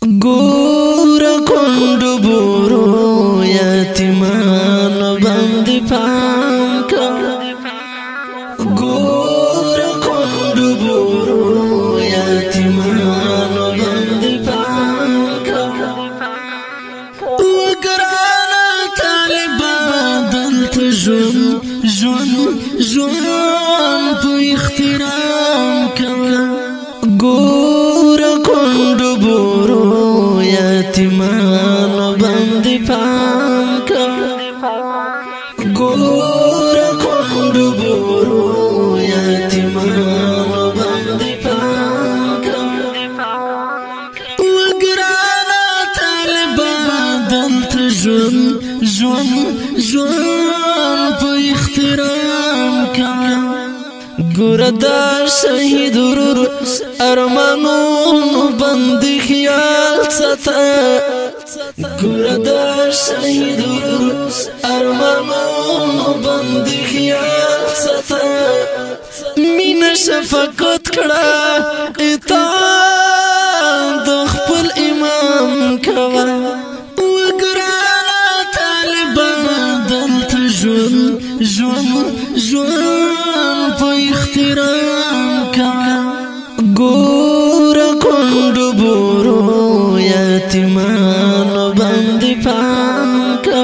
ګور کندو بورو یتیمان باندې پام کا ګور کندو بورو یتیمان باندې پام کا وګرانا طالبان دلته ژوند په احترام کا ګور کندو بورو یتیمان باندې پام کا ګور کندو بورو یتیمان باندې پام کا وګرانا طالبان دلته ژوند په احترام کا ګور دا شهید ورور ارمانونو باندې خیال ساته ګور دا شهید ورور ارمانونو باندې خیال ساته مینه شفقت کړه اطاعت د خپل امام کوه وګرانا طالبان دلته ژوند په احترام کا ګور کندو بورو یتیمان باندې پام کا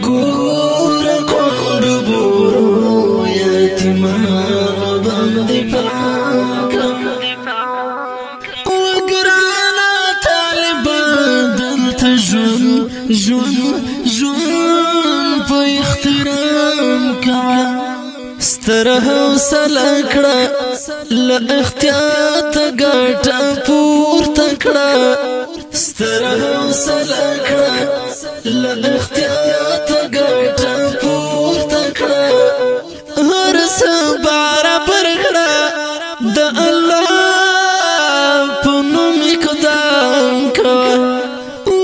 ګور کندو بورو یتیمان باندې پام کا وګرانا طالبان دلته ژوند په احترام کا ستر حوصله کړه له احتیاط ګټه پورته کړه ستر حوصله کړه له احتیاط ګټه پورته کړه هر څه برابر کړه د الله په نوم اقدام کوه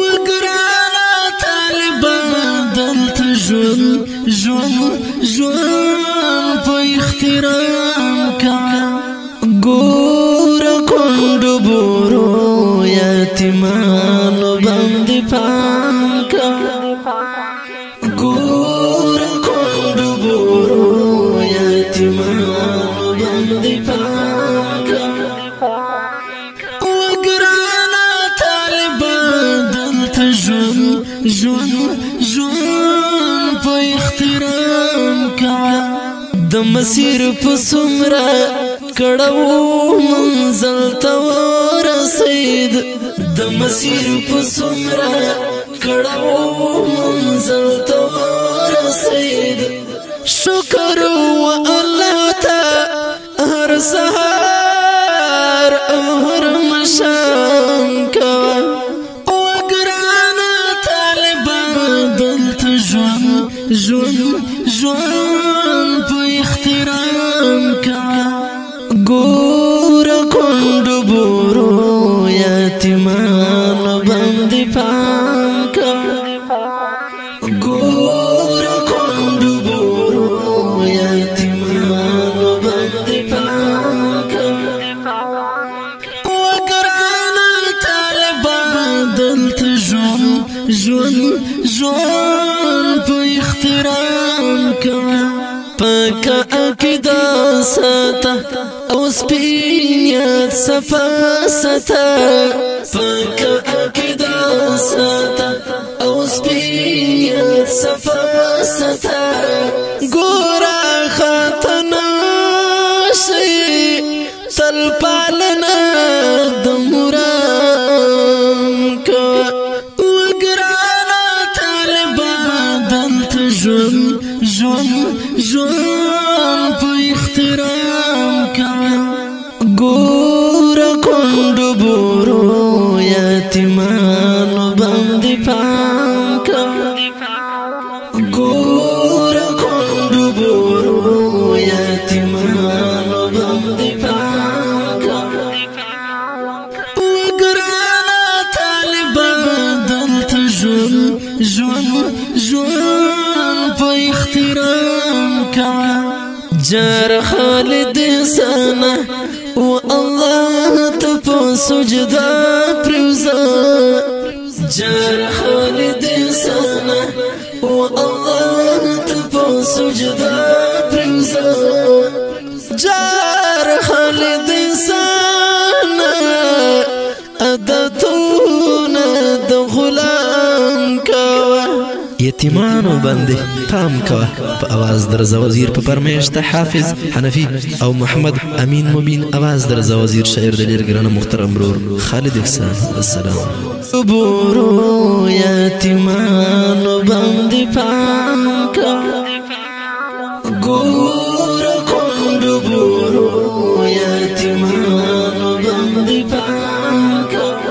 وګرانا طالبان دلته ژوند په احترام کا ګور کندو بورو یتیمان باندې پام کا ګور کندو بورو یتیمان باندې پام کا وګرانا طالبان دلته ژوند په احترام کا د مسیر په څومره کړهو منزل ته ورسید د مسیر په څومره کړهو منزل ته ورسید شکر و الله ته هر سهار او هر مشام کوه وګرانا طالبان دلته ژوند په احترام کا ګور کندو بورو یتیمان باندې پام کا ګور کندو بورو یتیمان باندې پام کا وګرانا طالبان دلته ژوند په احترام کا پاکه عقیده ساته او سپینیت صفا ساته پاکه عقیده ساته او سپینیت صفا ساته ګوره خاتنه شي تل پالنه د مرام کوه وګرانا طالبان دلته ژوند په احترام کا ګور کندو بورو یتیمان باندې پام کا ګور کندو بورو یتیمان باندې پام کا وګرانا طالبان دلته ژوند په احترام کا جار خالد سنه والله تپو سجدا جار خالد سانا و الله تپو سجدا پرزا جار خالد سانا عادتونه د غلام کوا یتیمانو باندې پام کوا په आवाज درزا وزیر په پرمیشت حافظ حنفی او محمد امین مبین आवाज درزا وزیر شاعر د ډیر ګران محترم برور خالد احسان السلام بورو یتیمانو باندې پام کوا ګور کوندو بورو یتیمانو باندې پام کوا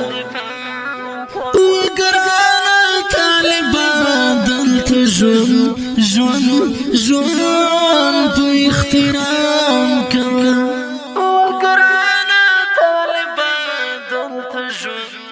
جوان په احترام کوا وګرانا طالبان دلته ژوند